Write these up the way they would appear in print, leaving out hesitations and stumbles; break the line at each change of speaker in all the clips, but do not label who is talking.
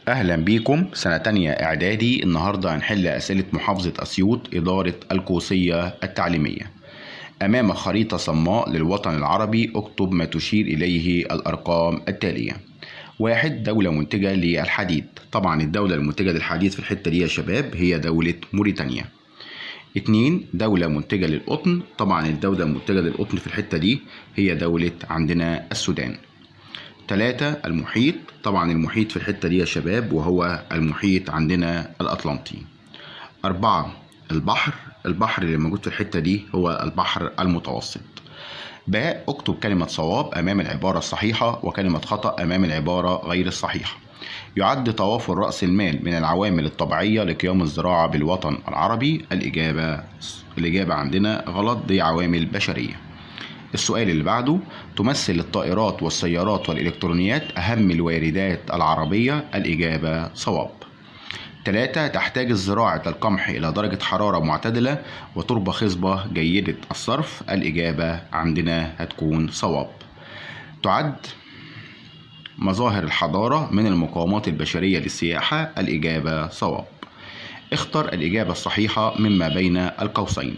أهلا بيكم سنة تانية إعدادي. النهاردة هنحل أسئلة محافظة أسيوط إدارة القوسية التعليمية. أمام خريطة صماء للوطن العربي اكتب ما تشير إليه الأرقام التالية. 1. دولة منتجة للحديد. طبعا الدولة المنتجة للحديد في الحتة دي يا شباب هي دولة موريتانيا. 2. دولة منتجة للقطن. طبعا الدولة المنتجة للقطن في الحتة دي هي دولة عندنا السودان. 3. المحيط. طبعا المحيط في الحتة دي يا شباب وهو المحيط عندنا الأطلنطي. 4. البحر اللي موجود في الحتة دي هو البحر المتوسط. باء اكتب كلمة صواب أمام العبارة الصحيحة وكلمة خطأ أمام العبارة غير الصحيحة. يعد توافر رأس المال من العوامل الطبيعية لقيام الزراعة بالوطن العربي. الإجابة عندنا غلط، دي عوامل بشرية. السؤال اللي بعده، تمثل الطائرات والسيارات والإلكترونيات أهم الواردات العربية. الإجابة صواب. 3. تحتاج زراعة القمح إلى درجة حرارة معتدلة وتربة خصبة جيدة الصرف. الإجابة عندنا هتكون صواب. تعد مظاهر الحضارة من المقاومات البشرية للسياحة. الإجابة صواب. اختر الإجابة الصحيحة مما بين القوسين.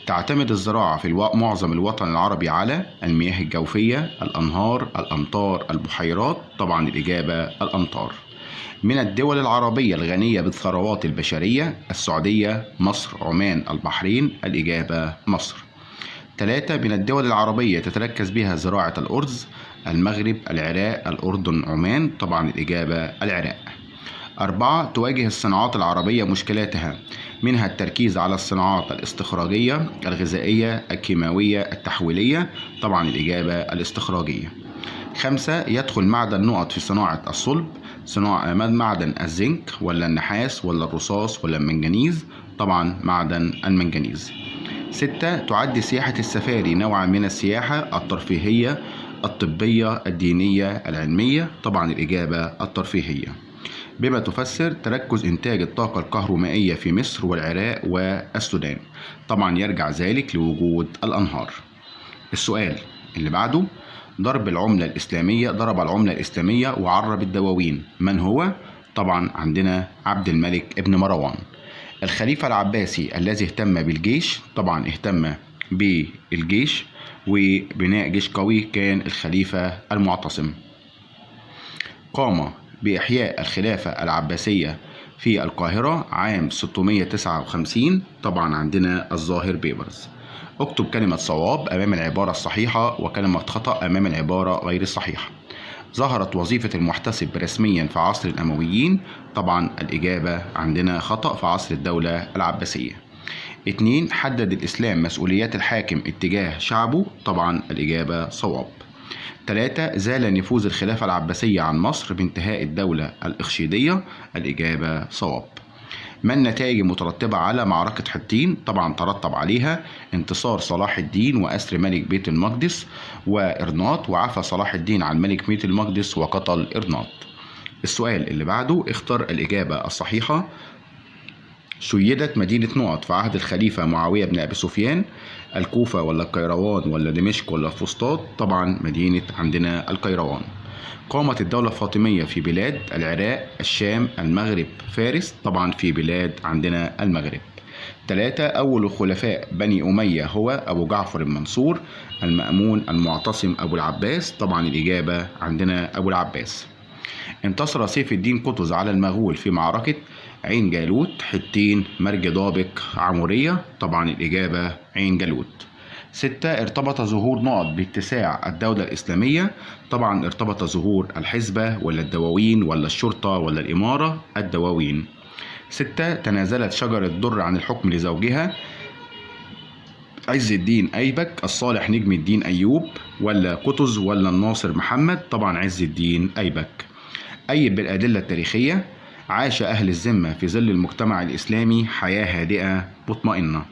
تعتمد الزراعة في معظم الوطن العربي على المياه الجوفية، الأنهار، الأمطار، البحيرات. طبعا الإجابة الأمطار. من الدول العربية الغنية بالثروات البشرية، السعودية، مصر، عمان، البحرين. الإجابة مصر. 3. من الدول العربية تتركز بها زراعة الأرز، المغرب، العراق، الأردن، عمان. طبعا الإجابة العراق. 4. تواجه الصناعات العربية مشكلاتها، منها التركيز على الصناعات الاستخراجية، الغذائية، الكيماوية، التحويلية. طبعا الإجابة الاستخراجية. 5. يدخل معدن نقط في صناعة الصلب، صناعة معدن الزنك ولا النحاس ولا الرصاص ولا المنجنيز. طبعا معدن المنجنيز. 6. تعد سياحة السفاري نوعا من السياحة الترفيهية، الطبية، الدينية، العلمية. طبعا الإجابة الترفيهية. بما تفسر تركز إنتاج الطاقة الكهرومائية في مصر والعراق والسودان. طبعا يرجع ذلك لوجود الأنهار. السؤال اللي بعده، ضرب العملة الإسلامية وعرب الدواوين. من هو؟ طبعا عندنا عبد الملك ابن مروان. الخليفة العباسي الذي اهتم بالجيش. طبعا اهتم بالجيش وبناء جيش قوي كان الخليفة المعتصم. قام بإحياء الخلافة العباسية في القاهرة عام 659. طبعا عندنا الظاهر بيبرز. اكتب كلمة صواب أمام العبارة الصحيحة وكلمة خطأ أمام العبارة غير الصحيحة. ظهرت وظيفة المحتسب رسميا في عصر الأمويين. طبعا الإجابة عندنا خطأ، في عصر الدولة العباسية. 2. حدد الإسلام مسؤوليات الحاكم اتجاه شعبه. طبعا الإجابة صواب. 3. زال نفوذ الخلافة العباسية عن مصر بانتهاء الدولة الإخشيدية. الإجابة صواب. ما النتائج المترتبة على معركة حطين؟ طبعا ترتب عليها انتصار صلاح الدين وأسر ملك بيت المقدس وإرناط، وعفى صلاح الدين عن ملك بيت المقدس وقتل إرناط. السؤال اللي بعده، اختر الإجابة الصحيحة. شيدت مدينة نقط في عهد الخليفة معاوية بن أبي سفيان، الكوفة ولا القيروان ولا دمشق ولا الفسطاط. طبعا مدينة عندنا القيروان. قامت الدولة الفاطمية في بلاد العراق، الشام، المغرب، فارس. طبعا في بلاد عندنا المغرب. 3. أول الخلفاء بني أمية هو أبو جعفر المنصور، المأمون، المعتصم، أبو العباس. طبعا الإجابة عندنا أبو العباس. انتصر سيف الدين قطز على المغول في معركة عين جالوت، حطين، مرج ضابق، عمورية. طبعا الإجابة عين جالوت. 6. ارتبط ظهور نقط باتساع الدولة الإسلامية. طبعا ارتبط ظهور الحزبة ولا الدواوين ولا الشرطة ولا الإمارة. الدواوين. 6. تنازلت شجرة در عن الحكم لزوجها عز الدين أيبك، الصالح نجم الدين أيوب ولا قطز ولا الناصر محمد. طبعا عز الدين أيبك. أي بالأدلة التاريخية، عاش أهل الذمة في ظل المجتمع الإسلامي حياة هادئة مطمئنة.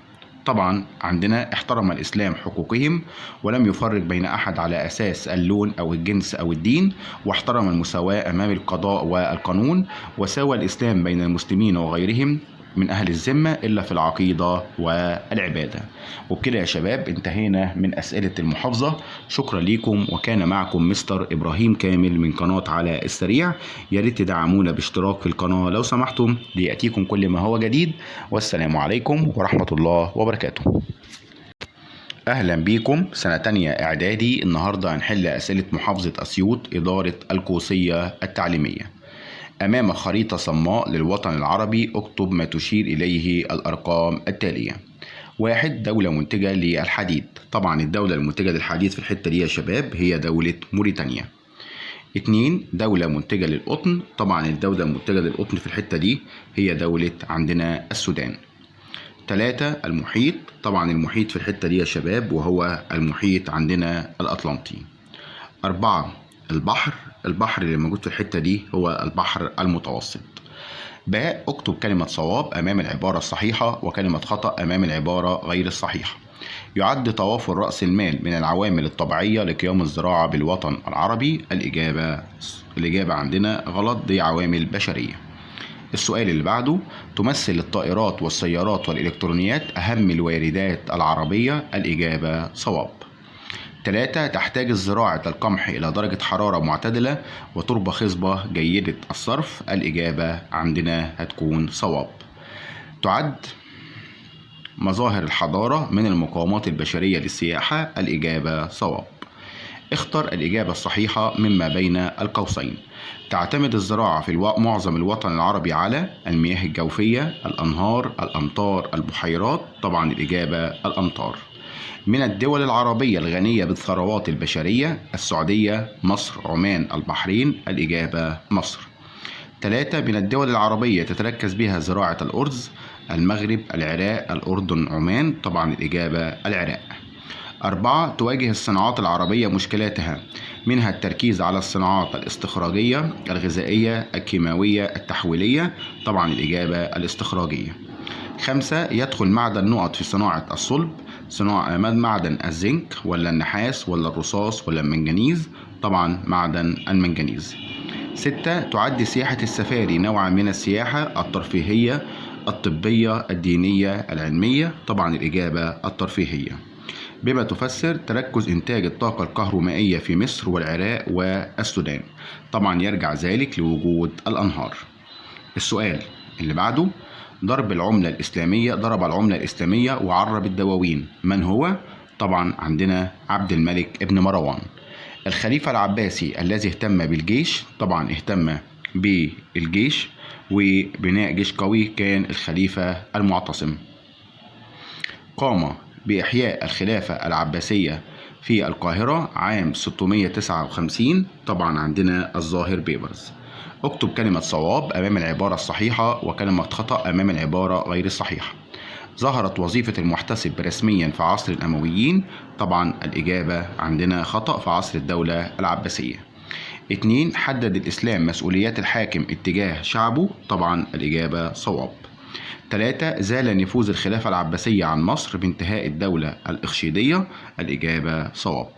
طبعا عندنا احترم الإسلام حقوقهم ولم يفرق بين أحد على أساس اللون أو الجنس أو الدين، واحترم المساواة أمام القضاء والقانون، وساوى الإسلام بين المسلمين وغيرهم من أهل الذمة إلا في العقيدة والعبادة. وبكده يا شباب انتهينا من أسئلة المحافظة. شكرا ليكم، وكان معكم مستر إبراهيم كامل من قناة على السريع. يا ريت تدعمونا باشتراك في القناة لو سمحتم ليأتيكم كل ما هو جديد، والسلام عليكم ورحمة الله وبركاته. أهلا بيكم سنة تانية إعدادي. النهاردة هنحل أسئلة محافظة أسيوط إدارة القوسية التعليمية. أمام خريطة صماء للوطن العربي اكتب ما تشير إليه الأرقام التالية. 1. دولة منتجة للحديد. طبعا الدولة المنتجة للحديد في الحتة دي يا شباب هي دولة موريتانيا. 2. دولة منتجة للقطن. طبعا الدولة المنتجة للقطن في الحتة دي هي دولة عندنا السودان. 3. المحيط. طبعا المحيط في الحتة دي يا شباب وهو المحيط عندنا الأطلنطي. 4. البحر اللي موجود في الحتة دي هو البحر المتوسط. باء اكتب كلمة صواب أمام العبارة الصحيحة وكلمة خطأ أمام العبارة غير الصحيحة. يعد توافر رأس المال من العوامل الطبيعية لقيام الزراعة بالوطن العربي. الإجابة عندنا غلط، دي عوامل بشرية. السؤال اللي بعده، تمثل الطائرات والسيارات والإلكترونيات أهم الواردات العربية. الإجابة صواب. 3. تحتاج زراعة القمح إلى درجة حرارة معتدلة وتربة خصبة جيدة الصرف. الإجابة عندنا هتكون صواب. تعد مظاهر الحضارة من المقاومات البشرية للسياحة. الإجابة صواب. اختر الإجابة الصحيحة مما بين القوسين. تعتمد الزراعة في معظم الوطن العربي على المياه الجوفية، الأنهار، الأمطار، البحيرات. طبعا الإجابة الأمطار. من الدول العربية الغنية بالثروات البشرية، السعودية، مصر، عمان، البحرين. الإجابة مصر. 3. من الدول العربية تتركز بها زراعة الأرز، المغرب، العراق، الأردن، عمان. طبعا الإجابة العراق. 4. تواجه الصناعات العربية مشكلاتها، منها التركيز على الصناعات الاستخراجية، الغذائية، الكيماوية، التحويلية. طبعا الإجابة الاستخراجية. 5. يدخل معدن نقط في صناعة الصلب، معدن الزنك ولا النحاس ولا الرصاص ولا المنجنيز. طبعا معدن المنجنيز. 6. تعد سياحة السفاري نوعا من السياحة الترفيهية، الطبية، الدينية، العلمية. طبعا الإجابة الترفيهية. بما تفسر تركز إنتاج الطاقة الكهرومائية في مصر والعراق والسودان. طبعا يرجع ذلك لوجود الأنهار. السؤال اللي بعده، ضرب العملة الإسلامية وعرب الدواوين. من هو؟ طبعا عندنا عبد الملك ابن مروان. الخليفة العباسي الذي اهتم بالجيش. طبعا اهتم بالجيش وبناء جيش قوي كان الخليفة المعتصم. قام بإحياء الخلافة العباسية في القاهرة عام 659. طبعا عندنا الظاهر بيبرز. اكتب كلمة صواب أمام العبارة الصحيحة وكلمة خطأ أمام العبارة غير الصحيحة. ظهرت وظيفة المحتسب رسميا في عصر الأمويين. طبعا الإجابة عندنا خطأ، في عصر الدولة العباسية. 2. حدد الإسلام مسؤوليات الحاكم اتجاه شعبه. طبعا الإجابة صواب. 3. زال نفوذ الخلافة العباسية عن مصر بانتهاء الدولة الإخشيدية. الإجابة صواب.